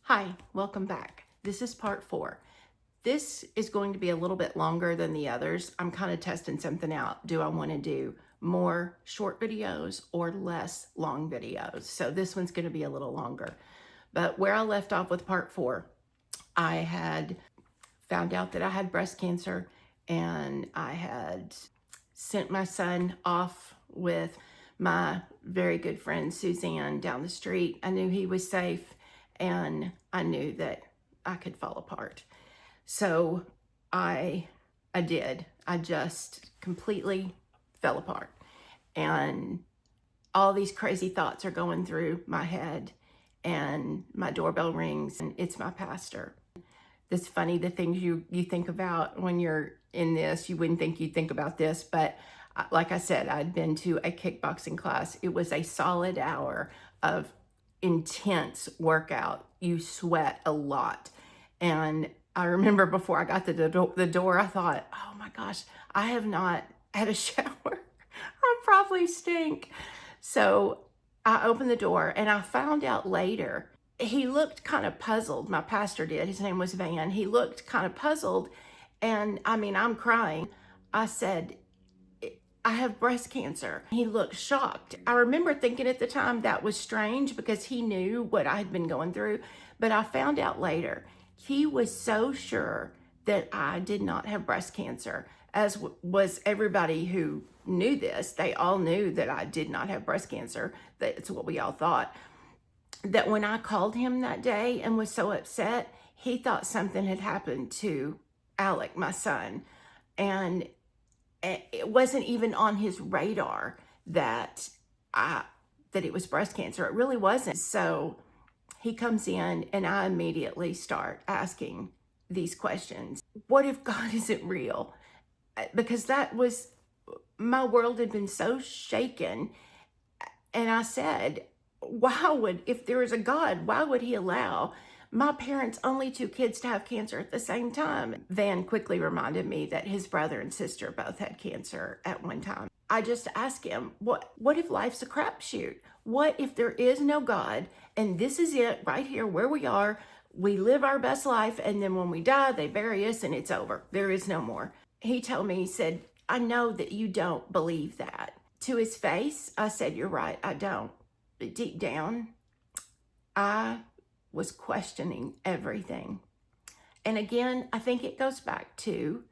Hi, welcome back. This is part 4. This is going to be a little bit longer than the others. I'm kind of testing something out. Do I want to do more short videos or less long videos? So this one's going to be a little longer. But where I left off with part 4, I had found out that I had breast cancer, and I had sent my son off with my very good friend Suzanne down the street. I knew he was safe, and I knew that I could fall apart. So I did. I just completely fell apart. And all these crazy thoughts are going through my head, and my doorbell rings, and it's my pastor. It's funny, the things you think about when you're in this. You wouldn't think you'd think about this, but like I said, I'd been to a kickboxing class. It was a solid hour of intense workout. You sweat a lot. And I remember before I got to the door, I thought, oh my gosh, I have not had a shower. I probably stink. So I opened the door, and I found out later, he looked kind of puzzled. My pastor did. His name was Van. He looked kind of puzzled. And I mean, I'm crying. I said, I have breast cancer. He looked shocked. I remember thinking at the time that was strange because he knew what I had been going through. But I found out later, he was so sure that I did not have breast cancer, as was everybody who knew this. They all knew that I did not have breast cancer. That's what we all thought. That when I called him that day and was so upset, he thought something had happened to Alec, my son. And it wasn't even on his radar that it was breast cancer. It really wasn't. So he comes in, and I immediately start asking these questions. What if God isn't real? Because that was, my world had been so shaken. And I said, if there is a God, why would he allow my parents' only 2 kids to have cancer at the same time? Van quickly reminded me that his brother and sister both had cancer at one time. I just asked him, what if life's a crapshoot? What if there is no God, and this is it right here where we are? We live our best life, and then when we die, they bury us, and it's over. There is no more. He told me, he said, I know that you don't believe that. To his face, I said, you're right, I don't. But deep down, I was questioning everything. And again, I think it goes back to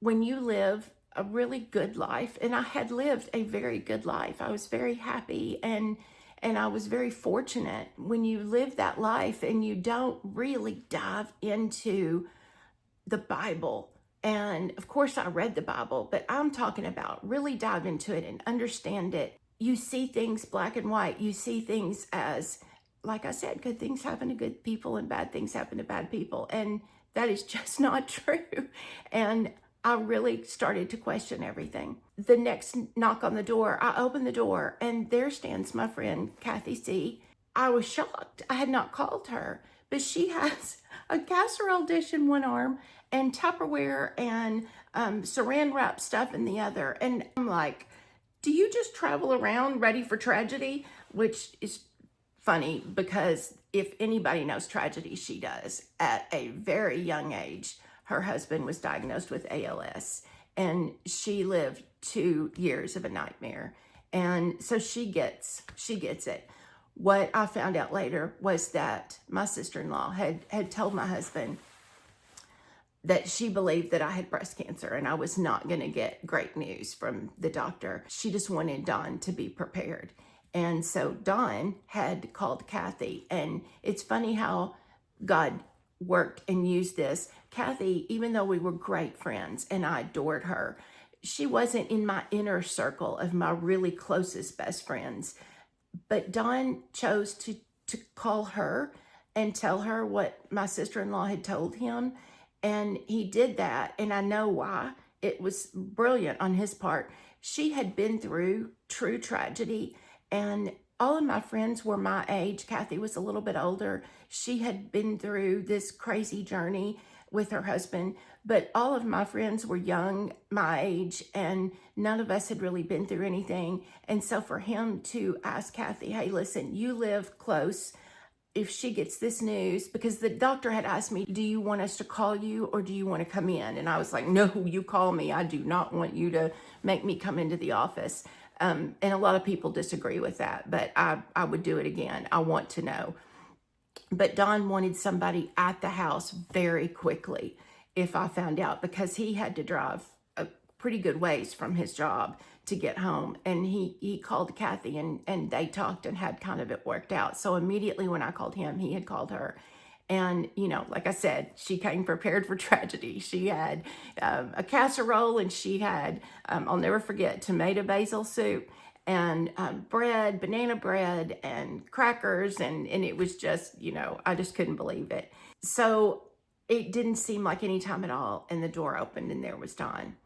when you live a really good life, and I had lived a very good life. I was very happy, and I was very fortunate. When you live that life and you don't really dive into the Bible, and of course I read the Bible, but I'm talking about really dive into it and understand it. You see things black and white. You see things as, like I said, good things happen to good people and bad things happen to bad people. And that is just not true. And I really started to question everything. The next knock on the door, I opened the door, and there stands my friend, Kathy C. I was shocked. I had not called her, but she has a casserole dish in one arm and Tupperware and saran wrap stuff in the other. And I'm like, do you just travel around ready for tragedy? Which is funny, because if anybody knows tragedy, she does. At a very young age, her husband was diagnosed with ALS, and she lived 2 years of a nightmare. And so she gets it. What I found out later was that my sister-in-law had told my husband that she believed that I had breast cancer, and I was not going to get great news from the doctor. She just wanted Don to be prepared. And so Don had called Kathy, and it's funny how God worked and used this. Kathy, even though we were great friends and I adored her, she wasn't in my inner circle of my really closest best friends. But Don chose to call her and tell her what my sister-in-law had told him. And he did that, and I know why. It was brilliant on his part. She had been through true tragedy, and all of my friends were my age. Kathy was a little bit older. She had been through this crazy journey with her husband, but all of my friends were young, my age, and none of us had really been through anything. And so for him to ask Kathy, hey, listen, you live close. if she gets this news, because the doctor had asked me, do you want us to call you or do you want to come in? And I was like, no, you call me. I do not want you to make me come into the office. And a lot of people disagree with that, but I would do it again. I want to know. But Don wanted somebody at the house very quickly if I found out, because he had to drive a pretty good ways from his job to get home. And he called Kathy and they talked and had kind of it worked out. So immediately when I called him, he had called her. And, you know, like I said, she came prepared for tragedy. She had a casserole, and she had, I'll never forget, tomato basil soup and bread, banana bread, and crackers. And it was just, you know, I just couldn't believe it. So it didn't seem like any time at all. And the door opened and there was Don.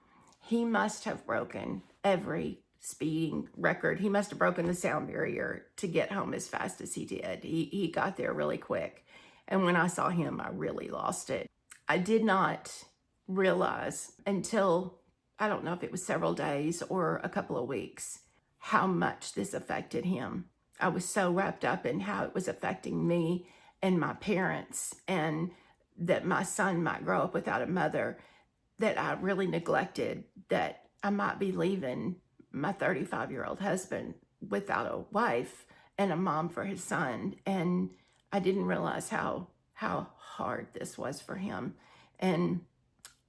He must have broken every speeding record. He must have broken the sound barrier to get home as fast as he did. He got there really quick. And when I saw him, I really lost it. I did not realize until, I don't know if it was several days or a couple of weeks, how much this affected him. I was so wrapped up in how it was affecting me and my parents, and that my son might grow up without a mother, that I really neglected that I might be leaving my 35-year-old husband without a wife and a mom for his son. And I didn't realize how hard this was for him. And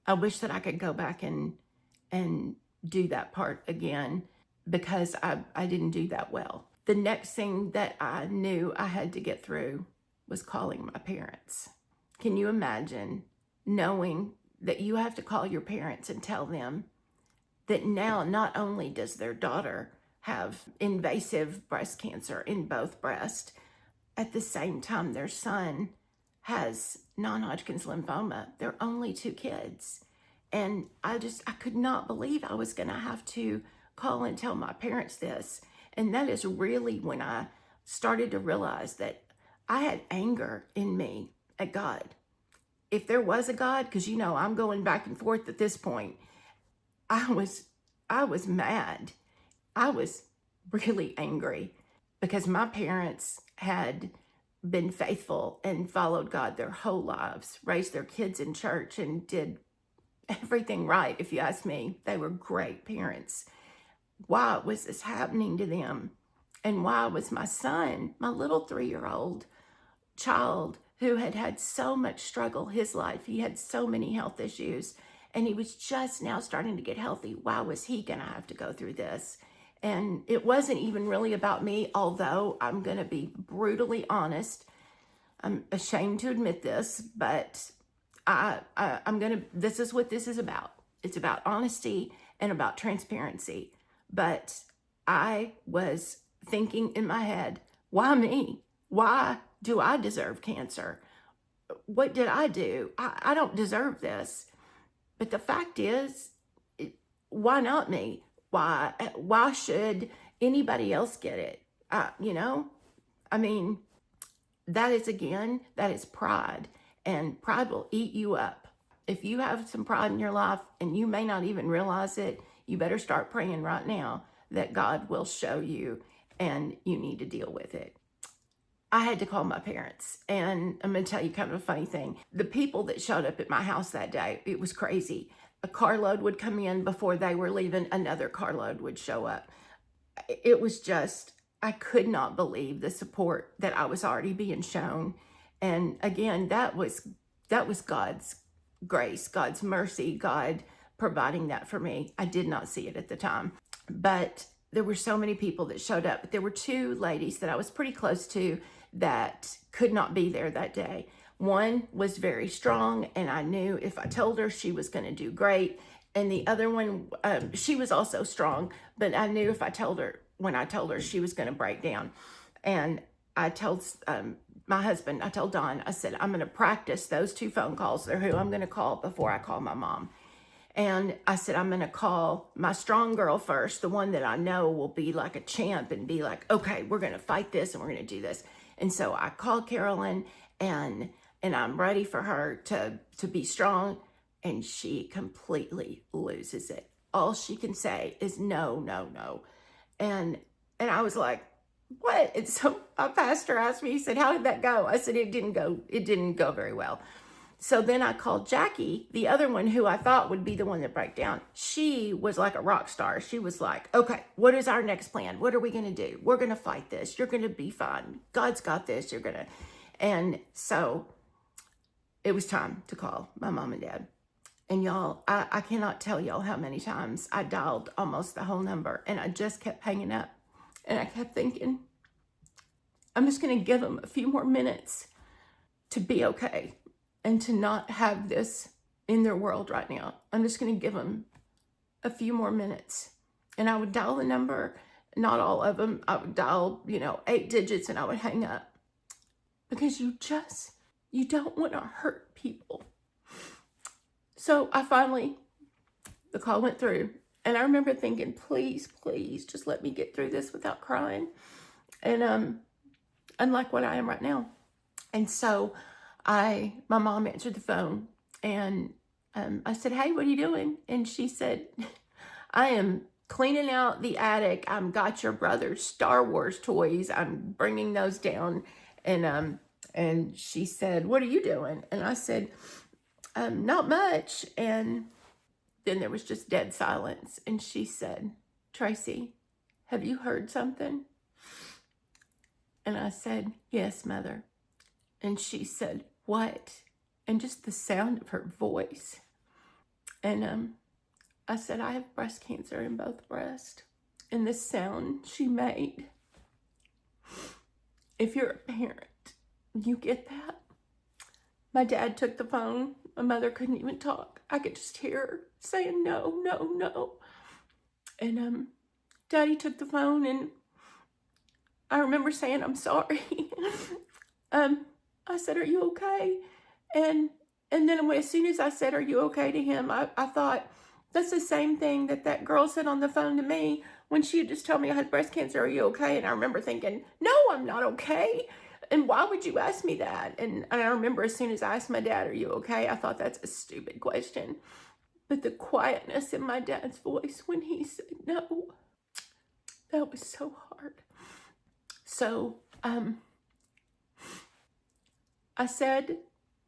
I wish that I could go back and do that part again, because I didn't do that well. The next thing that I knew I had to get through was calling my parents. Can you imagine knowing that you have to call your parents and tell them that now not only does their daughter have invasive breast cancer in both breasts, at the same time their son has non-Hodgkin's lymphoma. They're only 2 kids. And I could not believe I was going to have to call and tell my parents this. And that is really when I started to realize that I had anger in me at God. If there was a God, because, you know, I'm going back and forth at this point, I was mad. I was really angry, because my parents had been faithful and followed God their whole lives, raised their kids in church, and did everything right. If you ask me, they were great parents. Why was this happening to them? And why was my son, my little 3-year-old child, who had had so much struggle his life, he had so many health issues, and he was just now starting to get healthy, why was he gonna have to go through this? And it wasn't even really about me, although I'm gonna be brutally honest. I'm ashamed to admit this, but this is what this is about. It's about honesty and about transparency. But I was thinking in my head, why me? Why do I deserve cancer? What did I do? I don't deserve this. But the fact is, why not me? Why should anybody else get it? You know, I mean, that is pride, and pride will eat you up. If you have some pride in your life and you may not even realize it, you better start praying right now that God will show you, and you need to deal with it. I had to call my parents, and I'm going to tell you kind of a funny thing. The people that showed up at my house that day, it was crazy. A carload would come in before they were leaving, another carload would show up. It was just, I could not believe the support that I was already being shown. And again, that was God's grace, God's mercy, God providing that for me. I did not see it at the time, but there were so many people that showed up. But there were 2 ladies that I was pretty close to that could not be there that day. One was very strong, and I knew if I told her, she was going to do great. And the other one, she was also strong, but I knew if I told her, when I told her, she was going to break down. And I told my husband, I told Don, I said, I'm going to practice those 2 phone calls. They're who I'm going to call before I call my mom. And I said, I'm going to call my strong girl first, the one that I know will be like a champ and be like, okay, we're going to fight this and we're going to do this. And so I called Carolyn, and I'm ready for her to be strong. And she completely loses it. All she can say is no, no, no. And I was like, what? And so my pastor asked me, he said, how did that go? I said, it didn't go very well. So then I called Jackie, the other one who I thought would be the one that broke down. She was like a rock star. She was like, okay, what is our next plan? What are we going to do? We're going to fight this. You're going to be fine. God's got this. You're going to. And so it was time to call my mom and dad. And y'all, I cannot tell y'all how many times I dialed almost the whole number, and I just kept hanging up. And I kept thinking, I'm just going to give them a few more minutes to be okay and to not have this in their world right now. I'm just going to give them a few more minutes. And I would dial the number, not all of them. I would dial, 8 digits, and I would hang up. Because you don't want to hurt people. So the call went through. And I remember thinking, please, please, just let me get through this without crying. And unlike what I am right now. And so my mom answered the phone, and I said, hey, what are you doing? And she said, I am cleaning out the attic. I've got your brother's Star Wars toys. I'm bringing those down. And she said, what are you doing? And I said, not much. And then there was just dead silence. And she said, Tracy, have you heard something? And I said, yes, Mother. And she said, what? And just the sound of her voice. And I said, I have breast cancer in both breasts. And the sound she made, if you're a parent, you get that. My dad took the phone. My mother couldn't even talk. I could just hear her saying, no, no, no. And Daddy took the phone, and I remember saying, I'm sorry. I said, are you okay? And then as soon as I said, are you okay to him, I thought, that's the same thing that girl said on the phone to me when she had just told me I had breast cancer. Are you okay? And I remember thinking, no, I'm not okay. And why would you ask me that? And I remember as soon as I asked my dad, are you okay? I thought, that's a stupid question. But the quietness in my dad's voice when he said no, that was so hard. So I said,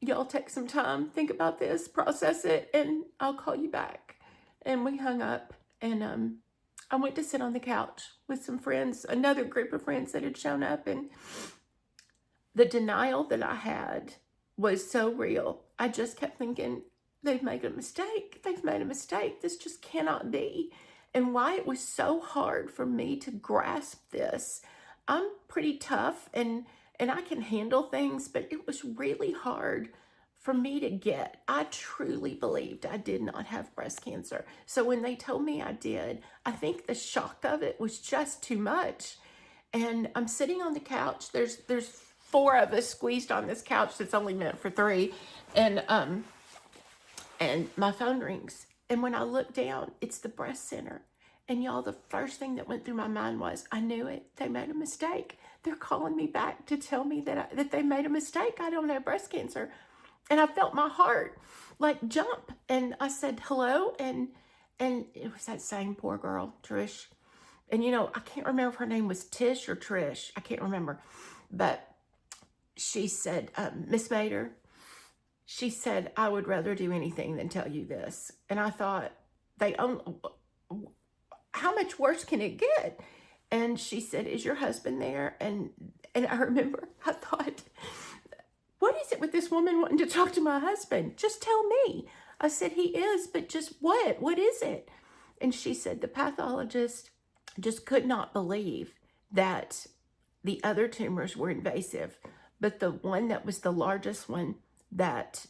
y'all take some time, think about this, process it, and I'll call you back. And we hung up, and I went to sit on the couch with some friends, another group of friends that had shown up, and the denial that I had was so real. I just kept thinking, they've made a mistake. They've made a mistake. This just cannot be. And why it was so hard for me to grasp this. I'm pretty tough, and I can handle things, but it was really hard for me to get. I truly believed I did not have breast cancer. So when they told me I did, I think the shock of it was just too much. And I'm sitting on the couch. There's 4 of us squeezed on this couch that's only meant for 3. And my phone rings. And when I look down, it's the breast center. And y'all, the first thing that went through my mind was, I knew it. They made a mistake. They're calling me back to tell me that they made a mistake. I don't have breast cancer. And I felt my heart like jump. And I said, hello. And it was that same poor girl, Trish. And I can't remember if her name was Tish or Trish. I can't remember. But she said, Miss Mater, she said, I would rather do anything than tell you this. And I thought, how much worse can it get? And she said, is your husband there? And I remember, I thought, what is it with this woman wanting to talk to my husband? Just tell me. I said, he is, but just what? What is it? And she said, the pathologist just could not believe that the other tumors were invasive, but the one that was the largest one that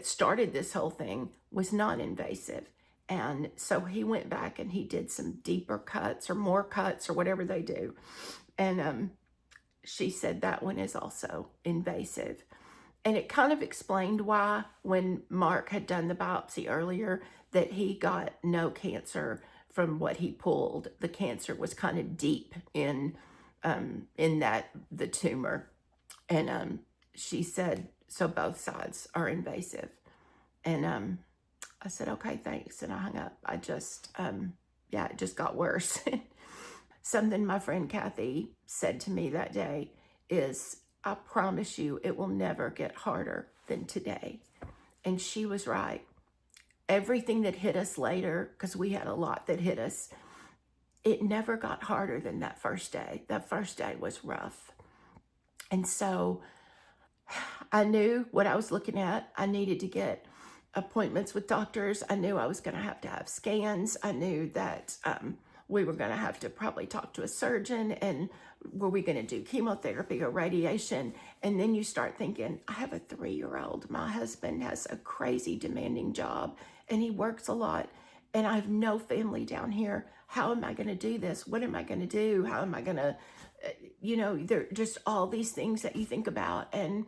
started this whole thing was not invasive. And so he went back and he did some deeper cuts or more cuts or whatever they do. And she said that one is also invasive. And it kind of explained why, when Mark had done the biopsy earlier, that he got no cancer from what he pulled. The cancer was kind of deep in the tumor. And she said, so both sides are invasive. And I said, okay, thanks. And I hung up. I just, it just got worse. Something my friend Kathy said to me that day is, I promise you, it will never get harder than today. And she was right. Everything that hit us later, because we had a lot that hit us, it never got harder than that first day. That first day was rough. And so I knew what I was looking at. I needed to get appointments with doctors. I knew I was going to have scans. I knew that we were going to have to probably talk to a surgeon, and were we going to do chemotherapy or radiation? And then you start thinking, I have a 3-year-old. My husband has a crazy demanding job and he works a lot, and I have no family down here. How am I going to do this? What am I going to do? How am I going to, there are just all these things that you think about. And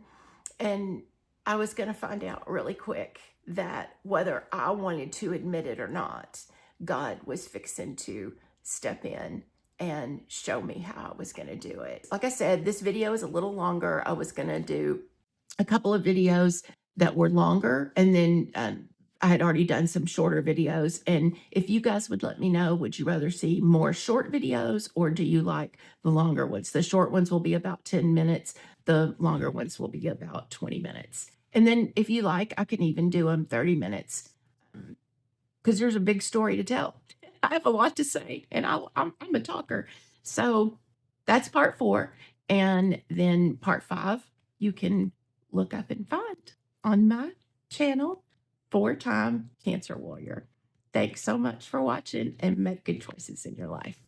I was going to find out really quick that whether I wanted to admit it or not, God was fixing to step in and show me how I was going to do it. Like I said, this video is a little longer. I was going to do a couple of videos that were longer, and then I had already done some shorter videos. And if you guys would let me know, would you rather see more short videos, or do you like the longer ones? The short ones will be about 10 minutes. The longer ones will be about 20 minutes. And then if you like, I can even do them 30 minutes, because there's a big story to tell. I have a lot to say, and I'm a talker. So that's part 4. And then part 5, you can look up and find on my channel, 4-time Cancer Warrior. Thanks so much for watching, and make good choices in your life.